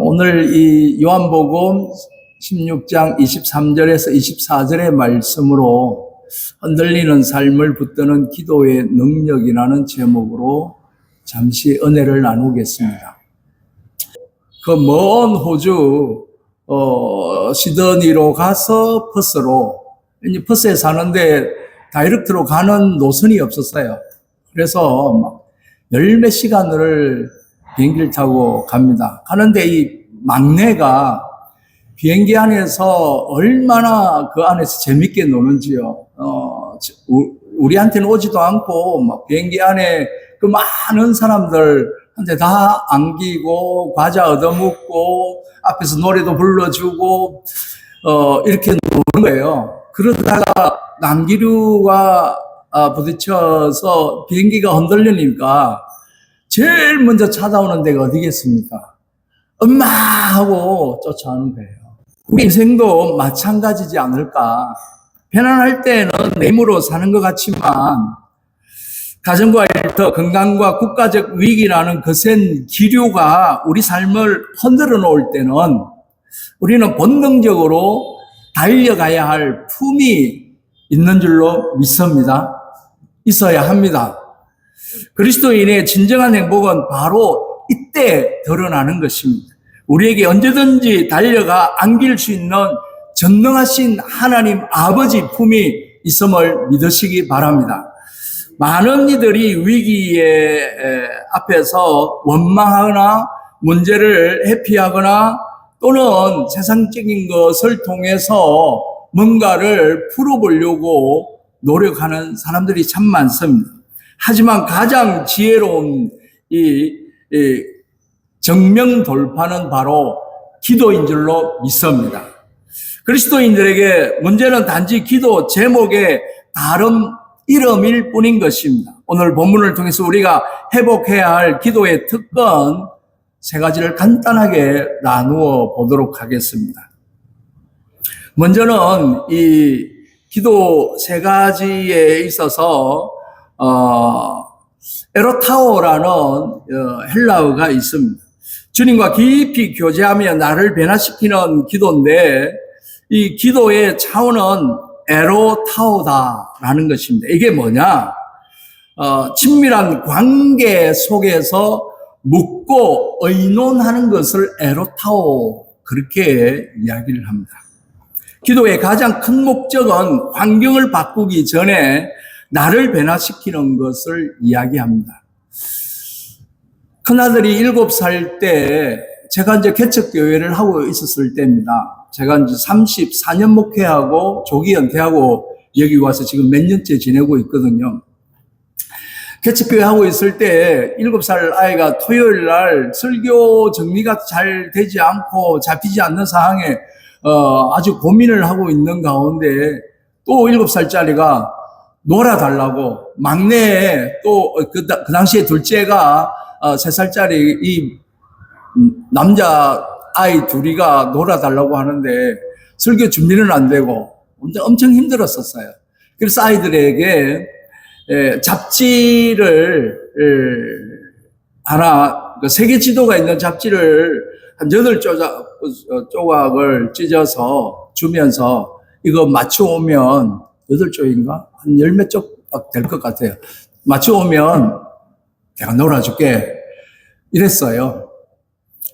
오늘 이 요한복음 16장 23절에서 24절의 말씀으로 흔들리는 삶을 붙드는 기도의 능력이라는 제목으로 잠시 은혜를 나누겠습니다. 그 먼 호주 시드니로 가서 퍼스로, 이제 퍼스에 사는데 다이렉트로 가는 노선이 없었어요. 그래서 막 열 몇 시간을 비행기를 타고 갑니다. 가는데 이 막내가 비행기 안에서 얼마나 그 안에서 재밌게 노는지요. 우리한테는 오지도 않고 막 비행기 안에 그 많은 사람들한테 다 안기고 과자 얻어먹고 앞에서 노래도 불러주고 이렇게 노는 거예요. 그러다가 난기류가 부딪혀서 비행기가 흔들리니까 제일 먼저 찾아오는 데가 어디겠습니까? 엄마! 하고 쫓아오는 거예요. 우리 인생도 마찬가지지 않을까. 편안할 때는 내 힘으로 사는 것 같지만 가정과 일터, 건강과 국가적 위기라는 거센 기류가 우리 삶을 흔들어 놓을 때는 우리는 본능적으로 달려가야 할 품이 있는 줄로 믿습니다. 있어야 합니다. 그리스도인의 진정한 행복은 바로 이때 드러나는 것입니다. 우리에게 언제든지 달려가 안길 수 있는 전능하신 하나님 아버지 품이 있음을 믿으시기 바랍니다. 많은 이들이 위기의 앞에서 원망하거나 문제를 회피하거나 또는 세상적인 것을 통해서 뭔가를 풀어보려고 노력하는 사람들이 참 많습니다. 하지만 가장 지혜로운 이 정명 돌파는 바로 기도인 줄로 믿습니다. 그리스도인들에게 문제는 단지 기도 제목의 다른 이름일 뿐인 것입니다. 오늘 본문을 통해서 우리가 회복해야 할 기도의 특권 세 가지를 간단하게 나누어 보도록 하겠습니다. 먼저는 이 기도 세 가지에 있어서 에로타오라는 헬라어가 있습니다. 주님과 깊이 교제하며 나를 변화시키는 기도인데 이 기도의 차원은 에로타오다라는 것입니다. 이게 뭐냐? 친밀한 관계 속에서 묻고 의논하는 것을 에로타오 그렇게 이야기를 합니다. 기도의 가장 큰 목적은 환경을 바꾸기 전에 나를 변화시키는 것을 이야기합니다. 큰아들이 7살 때 제가 이제 개척교회를 하고 있었을 때입니다. 제가 이제 34년 목회하고 조기 은퇴하고 여기 와서 지금 몇 년째 지내고 있거든요. 개척교회 하고 있을 때 7살 아이가 토요일 날 설교 정리가 잘 되지 않고 잡히지 않는 상황에 아주 고민을 하고 있는 가운데 또 7살짜리가 놀아달라고 막내에 또 그 당시에 둘째가 3살짜리 이 남자 아이 둘이가 놀아달라고 하는데 설교 준비는 안 되고 엄청 힘들었었어요. 그래서 아이들에게 잡지를 하나 세계 지도가 있는 잡지를 한 8조각을 찢어서 주면서 이거 맞춰오면 8쪽인가? 한 10몇 쪽 될 것 같아요. 맞춰오면 내가 놀아줄게. 이랬어요.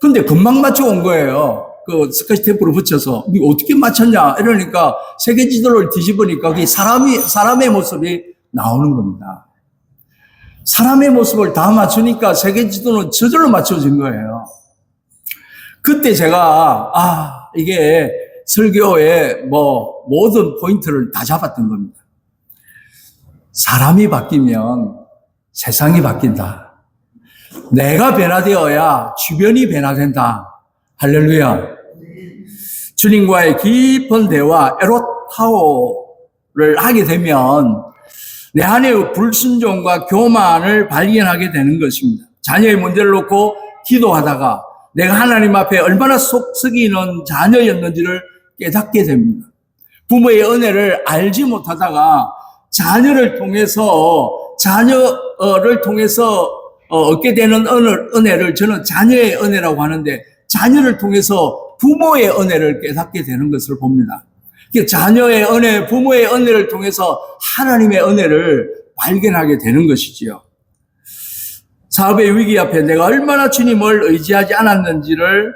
근데 금방 맞춰온 거예요. 그 스카치 테이프로 붙여서. 이거 어떻게 맞췄냐? 이러니까 세계 지도를 뒤집으니까 그게 사람의 모습이 나오는 겁니다. 사람의 모습을 다 맞추니까 세계 지도는 저절로 맞춰진 거예요. 그때 제가, 이게 설교의 모든 포인트를 다 잡았던 겁니다. 사람이 바뀌면 세상이 바뀐다. 내가 변화되어야 주변이 변화된다. 할렐루야. 주님과의 깊은 대화, 에로타오를 하게 되면 내 안의 불순종과 교만을 발견하게 되는 것입니다. 자녀의 문제를 놓고 기도하다가 내가 하나님 앞에 얼마나 속썩이는 자녀였는지를 깨닫게 됩니다. 부모의 은혜를 알지 못하다가 자녀를 통해서 얻게 되는 은혜를 저는 자녀의 은혜라고 하는데 자녀를 통해서 부모의 은혜를 깨닫게 되는 것을 봅니다. 자녀의 은혜, 부모의 은혜를 통해서 하나님의 은혜를 발견하게 되는 것이지요. 사업의 위기 앞에 내가 얼마나 주님을 의지하지 않았는지를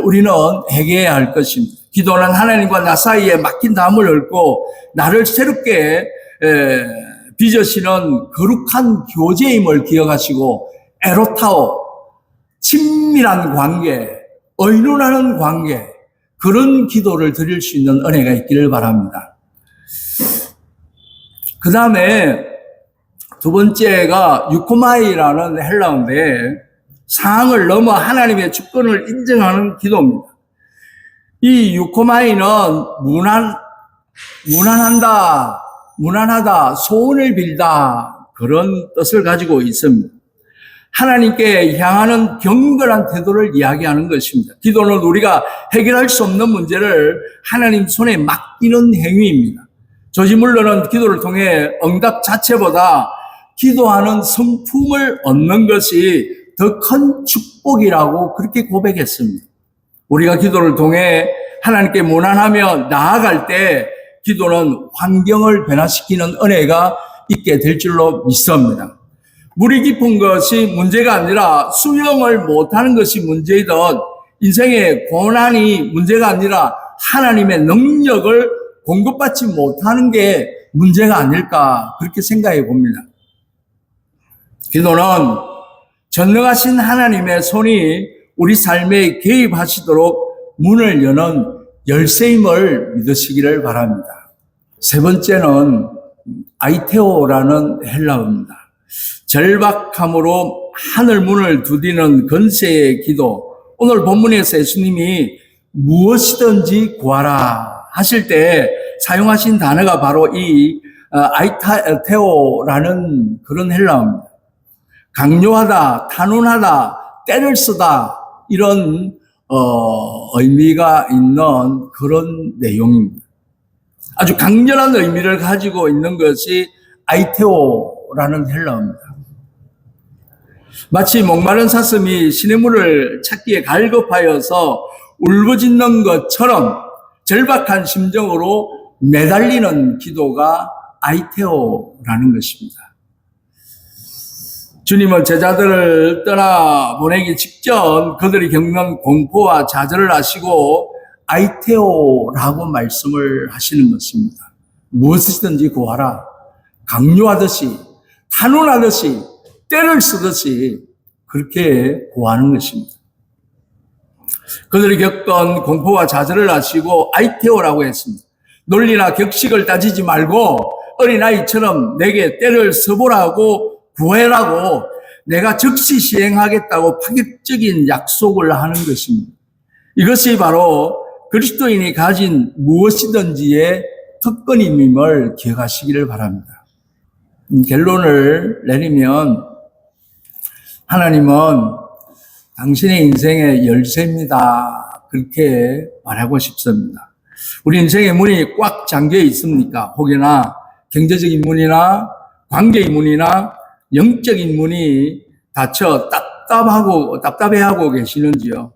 우리는 회개해야 할 것입니다. 기도는 하나님과 나 사이에 막힌 담을 얽고 나를 새롭게 빚으시는 거룩한 교제임을 기억하시고 에로타오, 친밀한 관계, 의논하는 관계, 그런 기도를 드릴 수 있는 은혜가 있기를 바랍니다. 그 다음에 두 번째가 유코마이라는 헬라어인데 상황을 넘어 하나님의 주권을 인정하는 기도입니다. 이 유코마이는 무난하다, 소원을 빌다 그런 뜻을 가지고 있습니다. 하나님께 향하는 경건한 태도를 이야기하는 것입니다. 기도는 우리가 해결할 수 없는 문제를 하나님 손에 맡기는 행위입니다. 조지물러는 기도를 통해 응답 자체보다 기도하는 성품을 얻는 것이 더 큰 축복이라고 그렇게 고백했습니다. 우리가 기도를 통해 하나님께 무난하며 나아갈 때 기도는 환경을 변화시키는 은혜가 있게 될 줄로 믿습니다. 물이 깊은 것이 문제가 아니라 수영을 못하는 것이 문제이듯 인생의 고난이 문제가 아니라 하나님의 능력을 공급받지 못하는 게 문제가 아닐까 그렇게 생각해 봅니다. 기도는 전능하신 하나님의 손이 우리 삶에 개입하시도록 문을 여는 열쇠임을 믿으시기를 바랍니다. 세 번째는 아이테오라는 헬라어입니다. 절박함으로 하늘 문을 두드리는 건세의 기도. 오늘 본문에서 예수님이 무엇이든지 구하라 하실 때 사용하신 단어가 바로 이 아이테오라는 그런 헬라어입니다. 강요하다, 탄원하다, 때를 쓰다 이런 의미가 있는 그런 내용입니다. 아주 강렬한 의미를 가지고 있는 것이 아이테오라는 헬라어입니다. 마치 목마른 사슴이 시냇물을 찾기에 갈급하여서 울부짖는 것처럼 절박한 심정으로 매달리는 기도가 아이테오라는 것입니다. 주님은 제자들을 떠나 보내기 직전 그들이 겪는 공포와 좌절을 아시고 아이테오라고 말씀을 하시는 것입니다. 무엇이든지 구하라. 강요하듯이, 탄원하듯이, 때를 쓰듯이 그렇게 구하는 것입니다. 그들이 겪은 공포와 좌절을 아시고 아이테오라고 했습니다. 논리나 격식을 따지지 말고 어린아이처럼 내게 때를 써보라고 구해라고 내가 즉시 시행하겠다고 파격적인 약속을 하는 것입니다. 이것이 바로 그리스도인이 가진 무엇이든지의 특권임을 기억하시기를 바랍니다. 결론을 내리면 하나님은 당신의 인생의 열쇠입니다. 그렇게 말하고 싶습니다. 우리 인생의 문이 꽉 잠겨 있습니까? 혹여나 경제적인 문이나 관계의 문이나 영적인 문이 닫혀 답답해하고 계시는지요?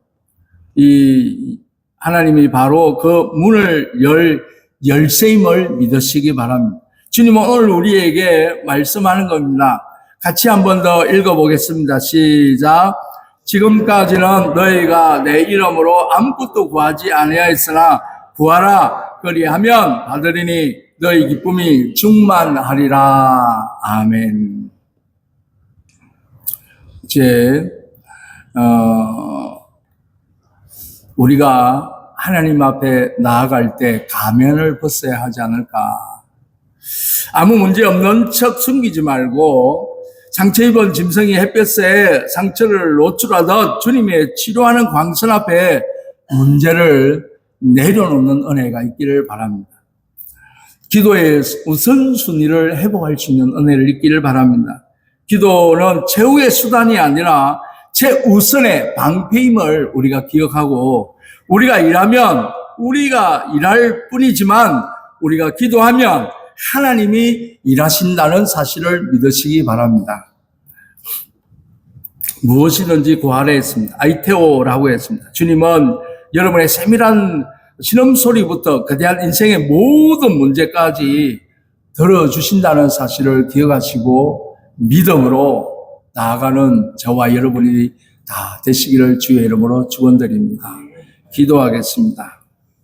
이 하나님이 바로 그 문을 열 열쇠임을 믿으시기 바랍니다. 주님은 오늘 우리에게 말씀하는 겁니다. 같이 한 번 더 읽어보겠습니다. 시작. 지금까지는 너희가 내 이름으로 아무것도 구하지 아니하였으나 구하라 그리하면 받으리니 너희 기쁨이 충만하리라. 아멘. 이제 우리가 하나님 앞에 나아갈 때 가면을 벗어야 하지 않을까. 아무 문제 없는 척 숨기지 말고 상처 입은 짐승이 햇볕에 상처를 노출하듯 주님의 치료하는 광선 앞에 문제를 내려놓는 은혜가 있기를 바랍니다. 기도의 우선순위를 회복할 수 있는 은혜를 있기를 바랍니다. 기도는 최후의 수단이 아니라 최우선의 방패임을 우리가 기억하고 우리가 일하면 우리가 일할 뿐이지만 우리가 기도하면 하나님이 일하신다는 사실을 믿으시기 바랍니다. 무엇이든지 구하라 했습니다. 아이테오라고 했습니다. 주님은 여러분의 세밀한 신음소리부터 거대한 인생의 모든 문제까지 들어주신다는 사실을 기억하시고 믿음으로 나아가는 저와 여러분이 다 되시기를 주의 이름으로 축원드립니다. 기도하겠습니다.